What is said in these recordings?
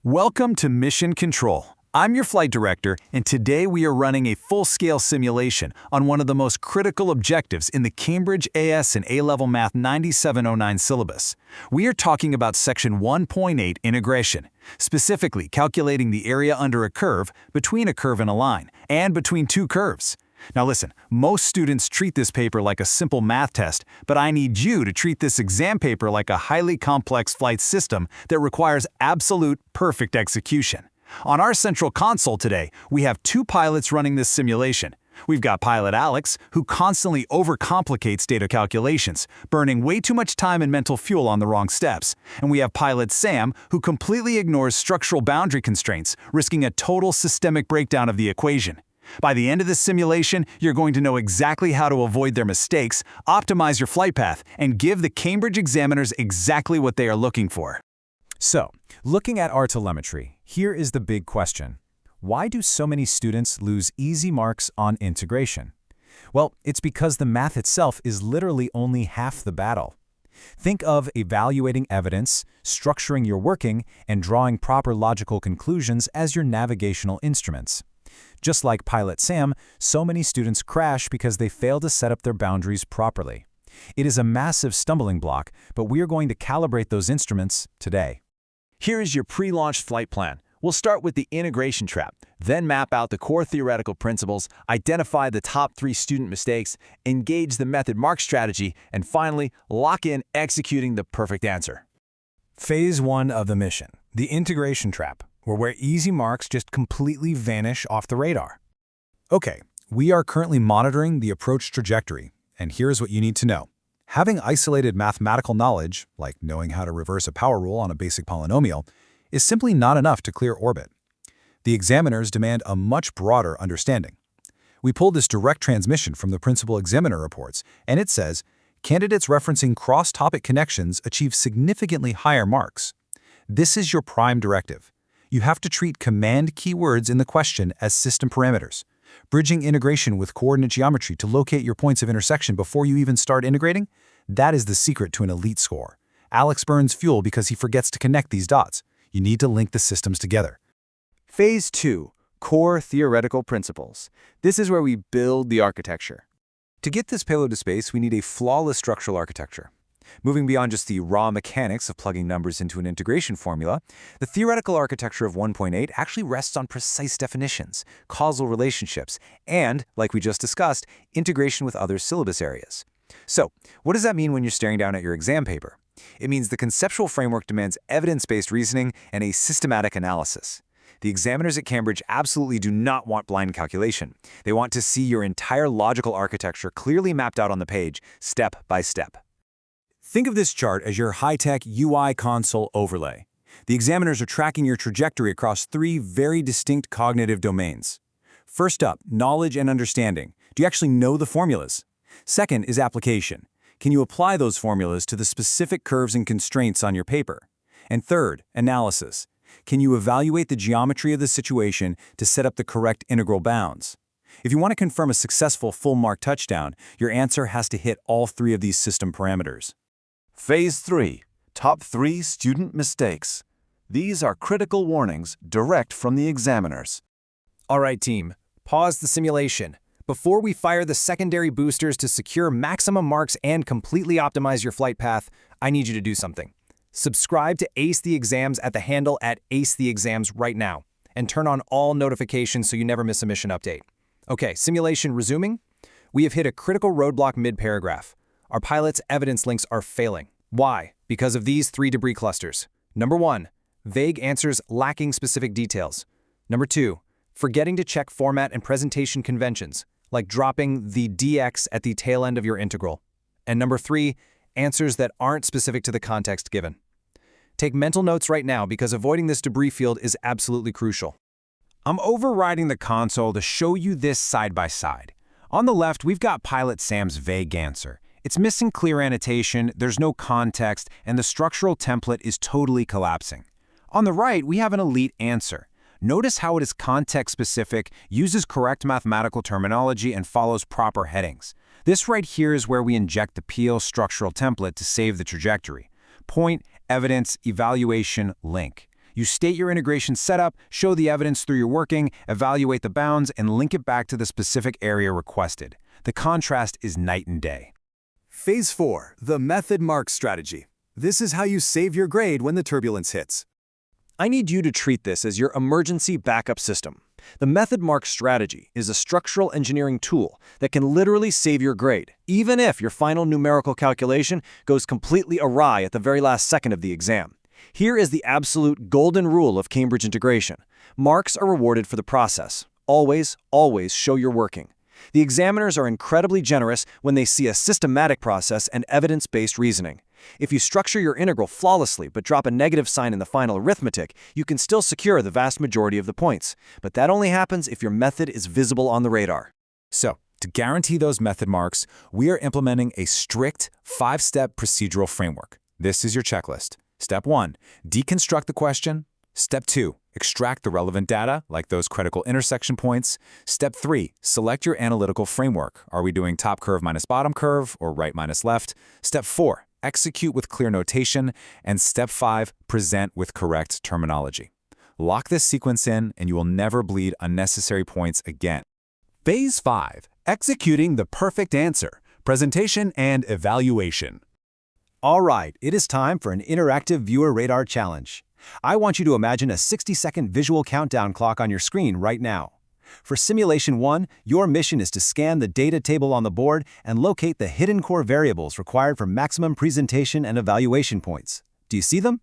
Welcome to Mission Control. I'm your flight director, and today we are running a full-scale simulation on one of the most critical objectives in the Cambridge AS and A-Level Math 9709 syllabus. We are talking about Section 1.8 integration, specifically calculating the area under a curve, between a curve and a line, and between two curves. Now listen, most students treat this paper like a simple math test, but I need you to treat this exam paper like a highly complex flight system that requires absolute perfect execution. On our central console today, we have two pilots running this simulation. We've got pilot Alex, who constantly overcomplicates data calculations, burning way too much time and mental fuel on the wrong steps. And we have pilot Sam, who completely ignores structural boundary constraints, risking a total systemic breakdown of the equation. By the end of this simulation, you're going to know exactly how to avoid their mistakes, optimize your flight path, and give the Cambridge examiners exactly what they are looking for. So, looking at our telemetry, here is the big question. Why do so many students lose easy marks on integration? Well, it's because the math itself is literally only half the battle. Think of evaluating evidence, structuring your working, and drawing proper logical conclusions as your navigational instruments. Just like pilot Sam, so many students crash because they fail to set up their boundaries properly. It is a massive stumbling block, but we are going to calibrate those instruments today. Here is your pre-launch flight plan. We'll start with the integration trap, then map out the core theoretical principles, identify the top 3 student mistakes, engage the method mark strategy, and finally, lock in executing the perfect answer. Phase 1 of the mission, the integration trap, where easy marks just completely vanish off the radar. Okay, we are currently monitoring the approach trajectory, and here's what you need to know. Having isolated mathematical knowledge, like knowing how to reverse a power rule on a basic polynomial, is simply not enough to clear orbit. The examiners demand a much broader understanding. We pulled this direct transmission from the principal examiner reports, and it says, candidates referencing cross-topic connections achieve significantly higher marks. This is your prime directive. You have to treat command keywords in the question as system parameters. Bridging integration with coordinate geometry to locate your points of intersection before you even start integrating? That is the secret to an elite score. Alex burns fuel because he forgets to connect these dots. You need to link the systems together. Phase 2, Core Theoretical Principles. This is where we build the architecture. To get this payload to space, we need a flawless structural architecture. Moving beyond just the raw mechanics of plugging numbers into an integration formula, the theoretical architecture of 1.8 actually rests on precise definitions, causal relationships, and, like we just discussed, integration with other syllabus areas. So, what does that mean when you're staring down at your exam paper? It means the conceptual framework demands evidence-based reasoning and a systematic analysis. The examiners at Cambridge absolutely do not want blind calculation. They want to see your entire logical architecture clearly mapped out on the page, step by step. Think of this chart as your high-tech UI console overlay. The examiners are tracking your trajectory across 3 very distinct cognitive domains. First up, knowledge and understanding. Do you actually know the formulas? Second is application. Can you apply those formulas to the specific curves and constraints on your paper? And third, analysis. Can you evaluate the geometry of the situation to set up the correct integral bounds? If you want to confirm a successful full-mark touchdown, your answer has to hit all 3 of these system parameters. Phase 3, Top 3 Student Mistakes. These are critical warnings direct from the examiners. All right, team, pause the simulation. Before we fire the secondary boosters to secure maximum marks and completely optimize your flight path, I need you to do something. Subscribe to Ace the Exams at the handle @AceTheExams right now, and turn on all notifications so you never miss a mission update. Okay, simulation resuming. We have hit a critical roadblock mid-paragraph. Our pilot's evidence links are failing. Why? Because of these 3 debris clusters. Number 1, vague answers lacking specific details. Number 2, forgetting to check format and presentation conventions, like dropping the dx at the tail end of your integral. And number 3, answers that aren't specific to the context given. Take mental notes right now because avoiding this debris field is absolutely crucial. I'm overriding the console to show you this side by side. On the left, we've got pilot Sam's vague answer. It's missing clear annotation, there's no context, and the structural template is totally collapsing. On the right, we have an elite answer. Notice how it is context-specific, uses correct mathematical terminology, and follows proper headings. This right here is where we inject the Peel structural template to save the trajectory. Point, evidence, evaluation, link. You state your integration setup, show the evidence through your working, evaluate the bounds, and link it back to the specific area requested. The contrast is night and day. Phase 4, the method mark strategy. This is how you save your grade when the turbulence hits. I need you to treat this as your emergency backup system. The method mark strategy is a structural engineering tool that can literally save your grade, even if your final numerical calculation goes completely awry at the very last second of the exam. Here is the absolute golden rule of Cambridge integration. Marks are rewarded for the process. Always, always show your working. The examiners are incredibly generous when they see a systematic process and evidence-based reasoning. If you structure your integral flawlessly but drop a negative sign in the final arithmetic, you can still secure the vast majority of the points. But that only happens if your method is visible on the radar. So, to guarantee those method marks, we are implementing a strict 5-step procedural framework. This is your checklist. Step 1, deconstruct the question. Step 2, extract the relevant data, like those critical intersection points. Step 3, select your analytical framework. Are we doing top curve minus bottom curve or right minus left? Step 4, execute with clear notation. And step 5, present with correct terminology. Lock this sequence in and you will never bleed unnecessary points again. Phase 5, executing the perfect answer, presentation and evaluation. All right, it is time for an interactive viewer radar challenge. I want you to imagine a 60-second visual countdown clock on your screen right now. For Simulation 1, your mission is to scan the data table on the board and locate the hidden core variables required for maximum presentation and evaluation points. Do you see them?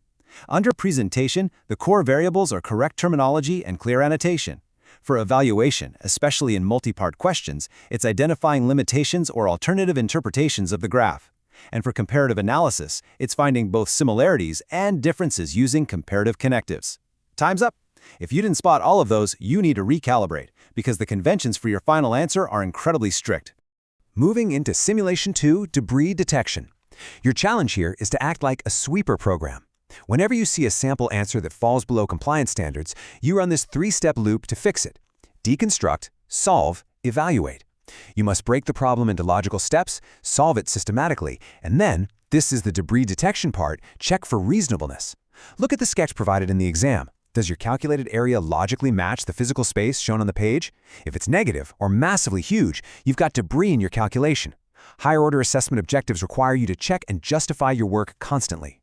Under Presentation, the core variables are correct terminology and clear annotation. For evaluation, especially in multi-part questions, it's identifying limitations or alternative interpretations of the graph. And for comparative analysis, it's finding both similarities and differences using comparative connectives. Time's up! If you didn't spot all of those, you need to recalibrate, because the conventions for your final answer are incredibly strict. Moving into Simulation 2, debris detection. Your challenge here is to act like a sweeper program. Whenever you see a sample answer that falls below compliance standards, you run this 3-step loop to fix it. Deconstruct, solve, evaluate. You must break the problem into logical steps, solve it systematically, and then, this is the debris detection part, check for reasonableness. Look at the sketch provided in the exam. Does your calculated area logically match the physical space shown on the page? If it's negative or massively huge, you've got debris in your calculation. Higher-order assessment objectives require you to check and justify your work constantly.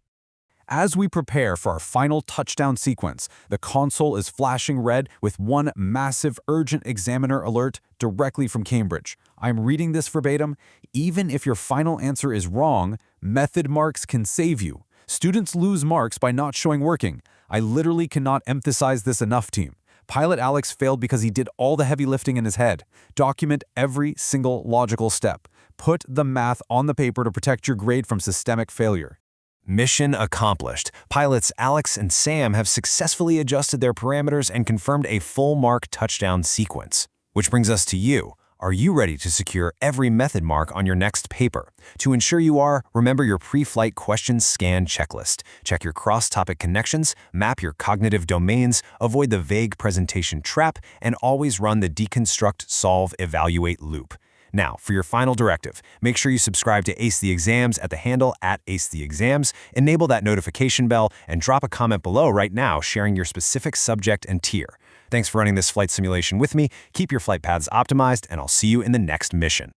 As we prepare for our final touchdown sequence, the console is flashing red with one massive urgent examiner alert directly from Cambridge. I'm reading this verbatim. Even if your final answer is wrong, method marks can save you. Students lose marks by not showing working. I literally cannot emphasize this enough, team. Pilot Alex failed because he did all the heavy lifting in his head. Document every single logical step. Put the math on the paper to protect your grade from systemic failure. Mission accomplished. Pilots Alex and Sam have successfully adjusted their parameters and confirmed a full mark touchdown sequence. Which brings us to you. Are you ready to secure every method mark on your next paper? To ensure you are, remember your pre-flight questions scan checklist. Check your cross-topic connections, map your cognitive domains, avoid the vague presentation trap, and always run the deconstruct, solve, evaluate loop. Now, for your final directive, make sure you subscribe to Ace the Exams at the handle @AceTheExams, enable that notification bell, and drop a comment below right now sharing your specific subject and tier. Thanks for running this flight simulation with me. Keep your flight paths optimized, and I'll see you in the next mission.